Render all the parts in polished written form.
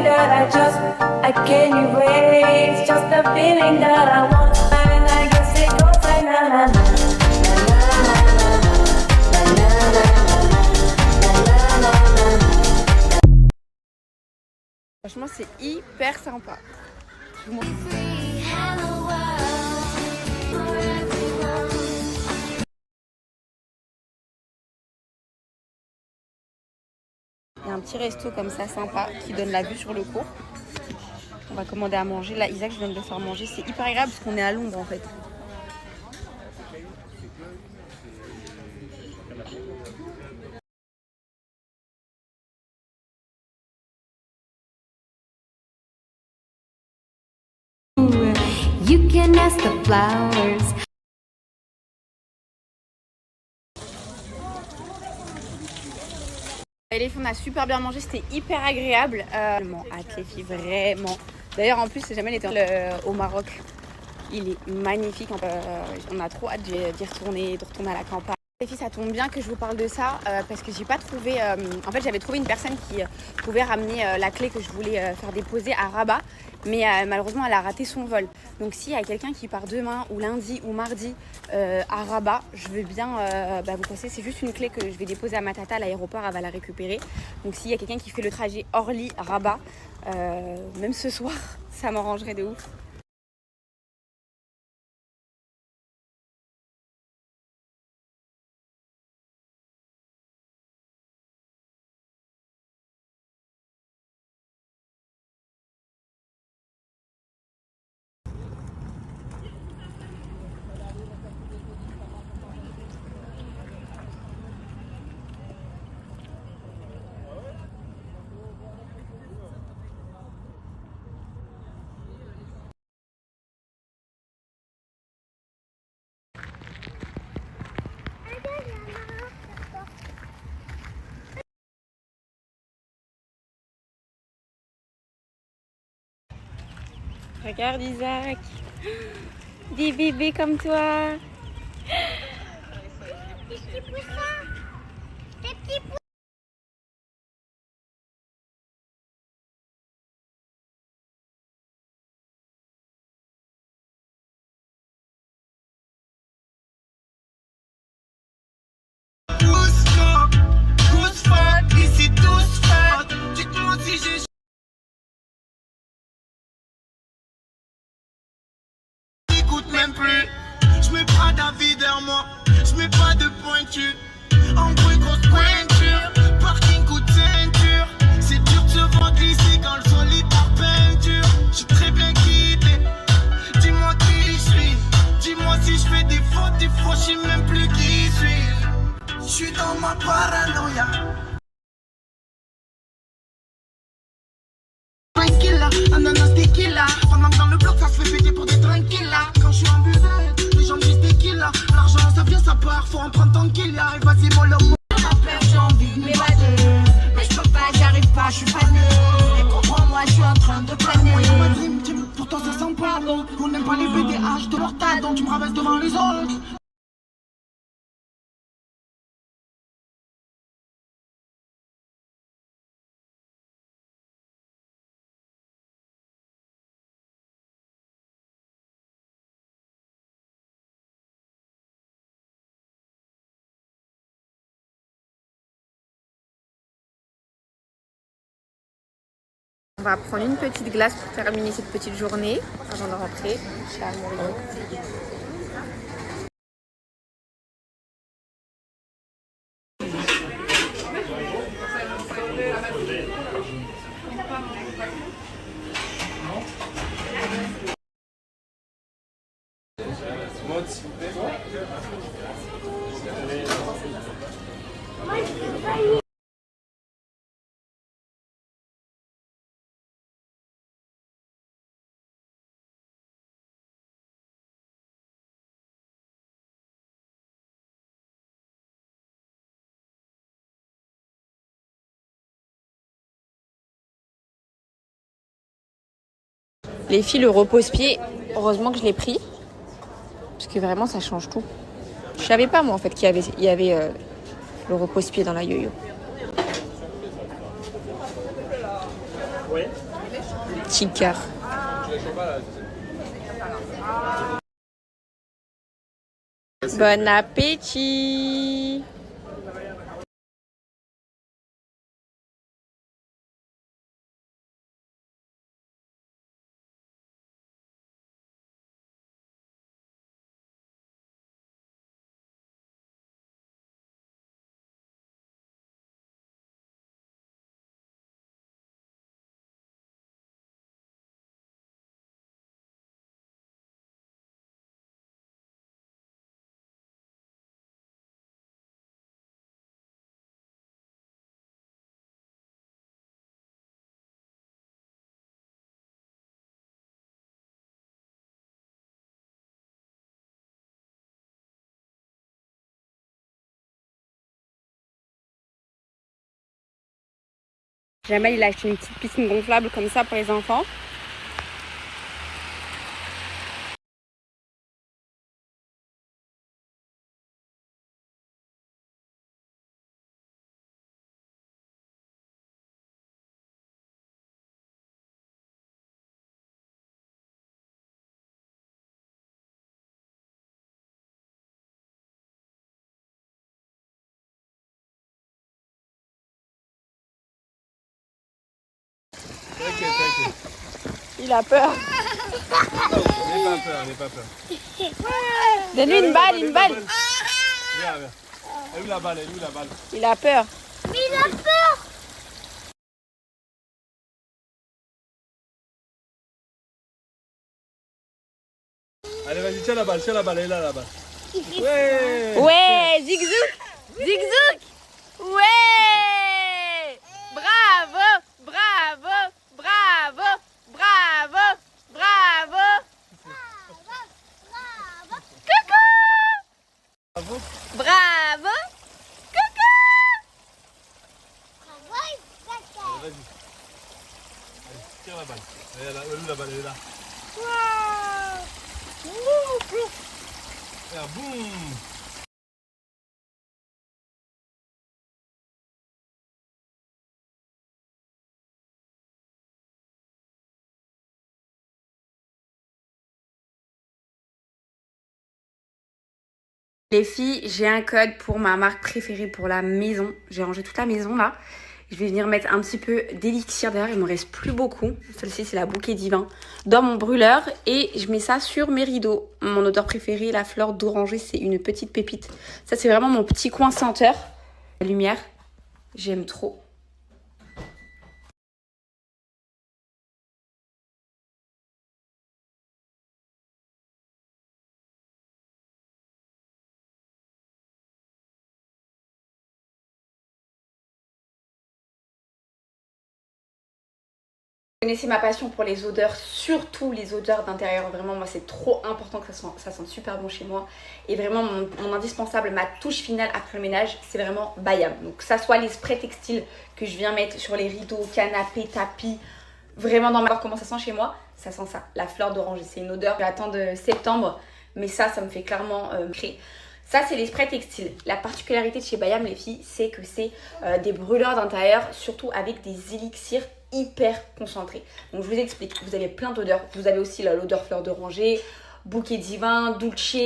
That I can't erase, just the feeling that I want, and I guess it goes like na na na Franchement, c'est hyper sympa. Il y a un petit resto comme ça sympa qui donne la vue sur le cours. On va commander à manger. Là, Isaac, je viens de le faire manger. C'est hyper agréable parce qu'on est à l'ombre en fait. You can ask the flowers. Les filles, on a super bien mangé, c'était hyper agréable. Vraiment hâte les filles, vraiment. D'ailleurs, en plus, jamais été au Maroc. Il est magnifique. On a trop hâte d'y retourner, de retourner à la campagne. Les filles, ça tombe bien que je vous parle de ça parce que j'ai pas trouvé. En fait, j'avais trouvé une personne qui pouvait ramener la clé que je voulais faire déposer à Rabat, mais malheureusement, elle a raté son vol. Donc, s'il y a quelqu'un qui part demain ou lundi ou mardi à Rabat, je veux bien vous passer. C'est juste une clé que je vais déposer à ma tata à l'aéroport. Elle va la récupérer. Donc, s'il y a quelqu'un qui fait le trajet Orly-Rabat, même ce soir, ça m'arrangerait de ouf. Regarde Isaac, des bébés comme toi. Des petits poussins. Des petits poussins. Même plus, je mets pas d'avis derrière moi, je mets pas de pointure. En bruit, grosse pointure, parking coup de ceinture. C'est dur de se vendre ici quand le solitaire peinture. J'suis très bien quitté, dis-moi qui je suis. Dis-moi si je fais des fois j'sais même plus qui je suis. J'suis dans ma paranoïa. Tranquilla, ananas tequila. Pendant que dans le bloc ça se fait péter pour des tranquillas. Quand je suis en buvette, les gens me disent tequila. L'argent ça vient ça part, faut en prendre tant qu'il y a. Et vas-y mollo. J'ai envie de m'évader, mais je peux pas, j'y arrive pas, je suis fané. Et comprends-moi, je suis en train de planer. Moi ma dream team, pourtant ça sent pardon. On n'aime pas les BDH de leur tas, donc tu me rabaisses devant les autres. On va prendre une petite glace pour terminer cette petite journée avant de rentrer chez Amaury. Les filles, le repose-pied, heureusement que je l'ai pris. Parce que vraiment, ça change tout. Je savais pas, moi, en fait, qu'il y avait le repose-pied dans la yo-yo. Petit cœur. Bon appétit! Jamel, il a acheté une petite piscine gonflable comme ça pour les enfants. T'inquiète. Il a peur. N'aie pas peur. Donne-lui une balle. Viens. Elle est où la balle? Il a peur. Mais il a peur. Allez, vas-y, tiens la balle, elle est là, la balle. Ouais. Ouais, zigzouk. Ouais. Bravo. Bravo. Vas-y. Allez, tire la balle. Elle est là, elle est là. Et boum. Les filles, j'ai un code pour ma marque préférée pour la maison. J'ai rangé toute la maison là. Je vais venir mettre un petit peu d'élixir. D'ailleurs, il me reste plus beaucoup. Celle-ci, c'est la bouquet divin dans mon brûleur. Et je mets ça sur mes rideaux. Mon odeur préférée, la fleur d'oranger, c'est une petite pépite. Ça, c'est vraiment mon petit coin senteur. La lumière, j'aime trop. Vous connaissez ma passion pour les odeurs, surtout les odeurs d'intérieur. Vraiment, moi, c'est trop important que ça sente super bon chez moi. Et vraiment, mon indispensable, ma touche finale après le ménage, c'est vraiment Bayam. Donc, que ça soit les sprays textiles que je viens mettre sur les rideaux, canapés, tapis, vraiment dans ma... Comment ça sent chez moi? Ça sent ça, la fleur d'oranger. C'est une odeur que j'attends de septembre, mais ça me fait clairement créer. Ça, c'est les sprays textiles. La particularité de chez Bayam, les filles, c'est que c'est des brûleurs d'intérieur, surtout avec des élixirs hyper concentrés. Donc, je vous explique. Vous avez plein d'odeurs. Vous avez aussi l'odeur fleur d'oranger, bouquet divin, dulce,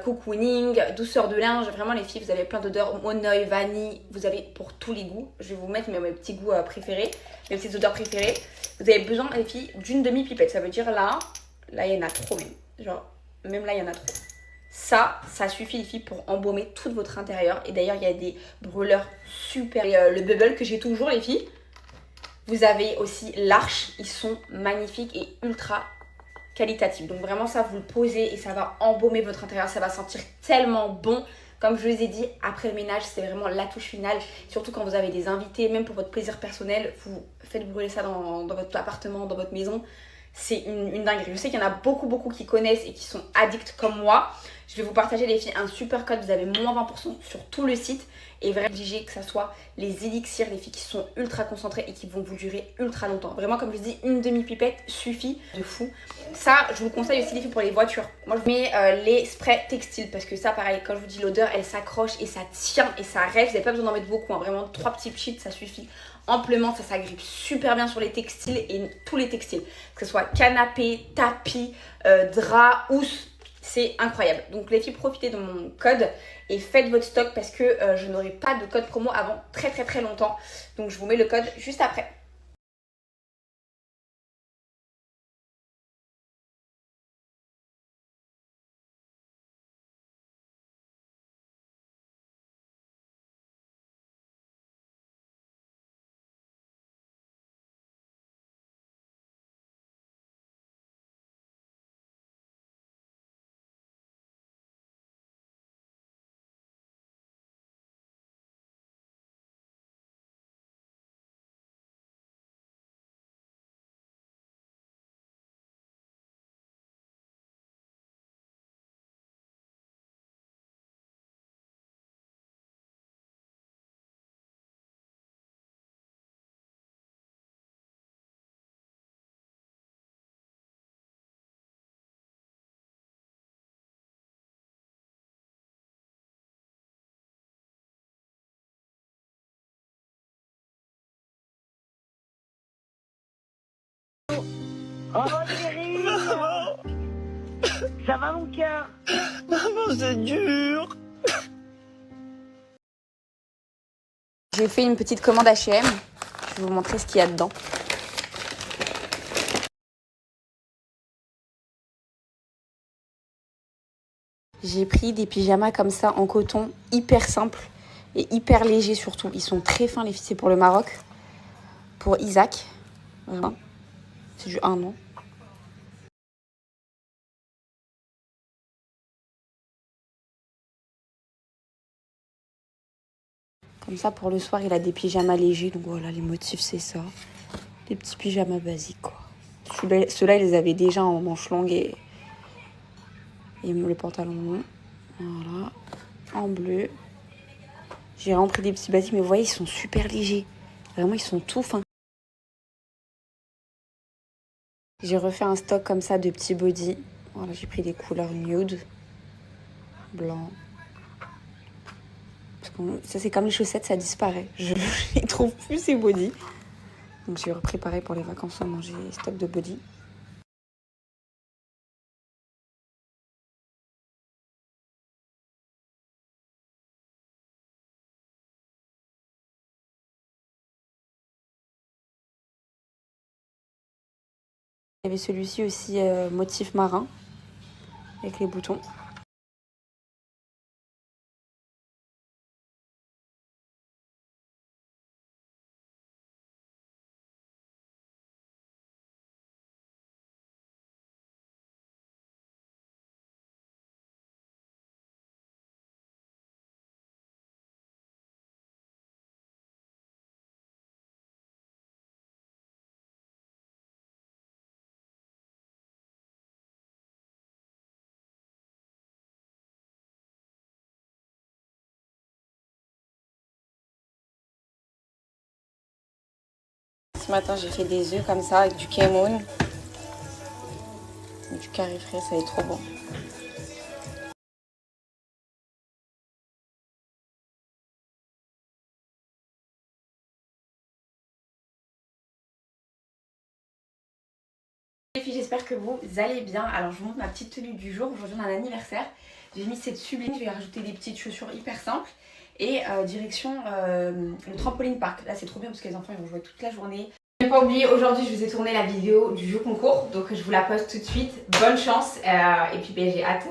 cocooning, douceur de linge. Vraiment, les filles, vous avez plein d'odeurs. Monoï, vanille. Vous avez pour tous les goûts. Je vais vous mettre mes petits goûts préférés, mes petites odeurs préférées. Vous avez besoin, les filles, d'une demi-pipette. Ça veut dire là, il y en a trop même. Genre, même là, il y en a trop. Ça suffit les filles pour embaumer tout votre intérieur. Et d'ailleurs, il y a des brûleurs super. Et, le bubble que j'ai toujours les filles. Vous avez aussi l'arche. Ils sont magnifiques et ultra qualitatifs. Donc vraiment ça, vous le posez et ça va embaumer votre intérieur. Ça va sentir tellement bon. Comme je vous ai dit, après le ménage, c'est vraiment la touche finale. Surtout quand vous avez des invités, même pour votre plaisir personnel. Vous faites brûler ça dans votre appartement, dans votre maison. c'est une dinguerie. Je sais qu'il y en a beaucoup qui connaissent et qui sont addicts comme moi. Je vais vous partager les filles un super code, vous avez moins 20% sur tout le site. Et vraiment obligé que ça soit les élixirs, les filles qui sont ultra concentrées et qui vont vous durer ultra longtemps. Vraiment comme je dis, une demi-pipette suffit de fou. Ça, je vous conseille aussi les filles pour les voitures. Moi je mets les sprays textiles parce que ça pareil, quand je vous dis l'odeur, elle s'accroche et ça tient et ça reste. Vous n'avez pas besoin d'en mettre beaucoup, hein. Vraiment 3 petits sheets ça suffit amplement. Ça s'agrippe super bien sur les textiles et tous les textiles. Que ce soit canapé, tapis, drap, housse. C'est incroyable. Donc les filles, profitez de mon code et faites votre stock parce que je n'aurai pas de code promo avant très longtemps. Donc je vous mets le code juste après. Oh chérie, ça va mon cœur? Maman, c'est dur. J'ai fait une petite commande H&M. Je vais vous montrer ce qu'il y a dedans. J'ai pris des pyjamas comme ça en coton, hyper simples et hyper légers surtout. Ils sont très fins les filles, c'est pour le Maroc. Pour Isaac. Vraiment. C'est du 1 an. Comme ça, pour le soir, il a des pyjamas légers. Donc voilà, les motifs, c'est ça. Des petits pyjamas basiques, quoi. Ceux-là, ils les avaient déjà en manches longues et le pantalon long. Voilà. En bleu. J'ai vraiment pris des petits basiques, mais vous voyez, ils sont super légers. Vraiment, ils sont tout fins. J'ai refait un stock comme ça de petits bodys. Voilà, j'ai pris des couleurs nude, blanc. Parce que ça, c'est comme les chaussettes, ça disparaît. Je ne trouve plus ces bodys. Donc j'ai repris pareil pour les vacances, à manger stock de bodys. Il y avait celui-ci aussi, motif marin, avec les boutons. Ce matin, j'ai fait des œufs comme ça, avec du kémoun. Du curry frais, ça va être trop bon. Les filles, j'espère que vous allez bien. Alors je vous montre ma petite tenue du jour. Aujourd'hui on a un anniversaire. J'ai mis cette sublime, je vais rajouter des petites chaussures hyper simples. Et direction le trampoline park. Là c'est trop bien parce que les enfants ils vont jouer toute la journée. Je n'ai pas oublié, aujourd'hui je vous ai tourné la vidéo du jeu concours. Donc je vous la poste tout de suite. Bonne chance. Et puis j'ai hâte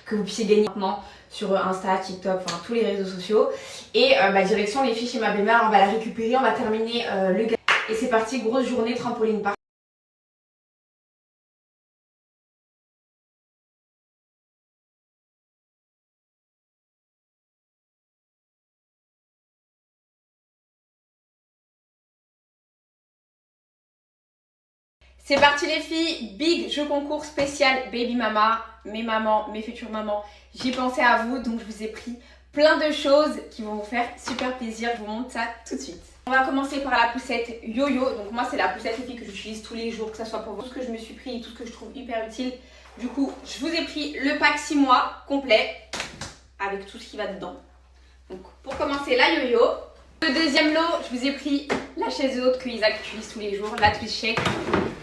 que vous puissiez gagner maintenant sur Insta, TikTok, enfin tous les réseaux sociaux. Et direction les filles chez ma belle-mère, on va la récupérer, on va terminer le gâteau. Et c'est parti, grosse journée trampoline park. C'est parti les filles, big jeu concours spécial Baby Mama, mes mamans, mes futures mamans. J'ai pensé à vous, donc je vous ai pris plein de choses qui vont vous faire super plaisir. Je vous montre ça tout de suite. On va commencer par la poussette yo-yo. Donc moi c'est la poussette les filles que j'utilise tous les jours, que ce soit pour tout ce que je me suis pris et tout ce que je trouve hyper utile. Du coup, je vous ai pris le pack 6 mois complet avec tout ce qui va dedans. Donc pour commencer la yo-yo. Le deuxième lot, je vous ai pris la chaise haute que Isaac utilise tous les jours, la twist shake.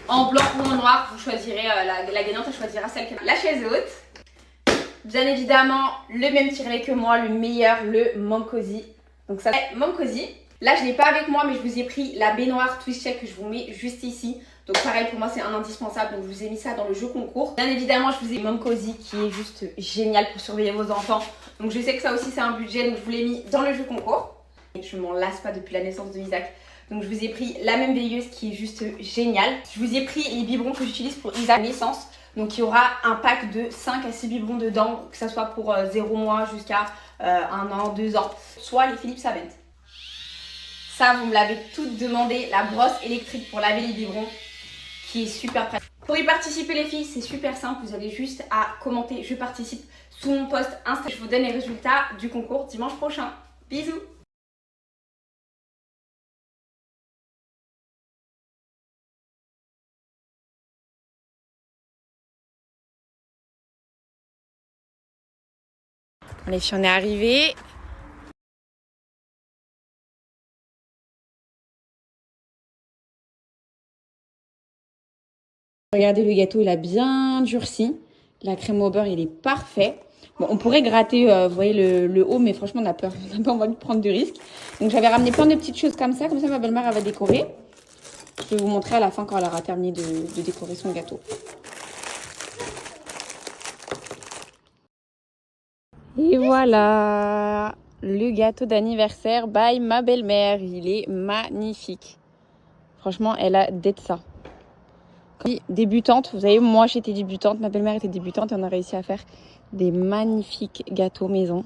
En blanc ou en noir, vous choisirez la gagnante, elle choisira celle qui a la chaise haute. Bien évidemment, le même tiret que moi, le meilleur, le Mom Cozy. Donc ça c'est Mom Cozy. Là, je ne l'ai pas avec moi, mais je vous ai pris la baignoire twist shake que je vous mets juste ici. Donc pareil, pour moi, c'est un indispensable. Donc je vous ai mis ça dans le jeu concours. Bien évidemment, je vous ai mis Mom Cozy qui est juste génial pour surveiller vos enfants. Donc je sais que ça aussi, c'est un budget, donc je vous l'ai mis dans le jeu concours. Et je m'en lasse pas depuis la naissance de Isaac. Donc je vous ai pris la même veilleuse qui est juste géniale. Je vous ai pris les biberons que j'utilise pour Isaac naissance. Donc il y aura un pack de 5 à 6 biberons dedans, que ce soit pour 0 mois jusqu'à 1 an, 2 ans. Soit les Philips Avent. Ça, vous me l'avez toutes demandé, la brosse électrique pour laver les biberons qui est super pratique. Pour y participer les filles, c'est super simple. Vous avez juste à commenter « Je participe » sous mon post Insta. Je vous donne les résultats du concours dimanche prochain. Bisous. Les filles, on est arrivés. Regardez le gâteau, il a bien durci. La crème au beurre, il est parfait. Bon, on pourrait gratter, vous voyez, le haut, mais franchement, on a peur. On n'a pas envie de prendre de risques. Donc, j'avais ramené plein de petites choses comme ça ma belle-mère, elle va décorer. Je vais vous montrer à la fin quand elle aura terminé de décorer son gâteau. Et voilà, le gâteau d'anniversaire by ma belle-mère. Il est magnifique. Franchement, elle a d'être ça. Débutante, vous savez, moi j'étais débutante, ma belle-mère était débutante et on a réussi à faire des magnifiques gâteaux maison.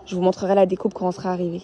Je vous montrerai la découpe quand on sera arrivé.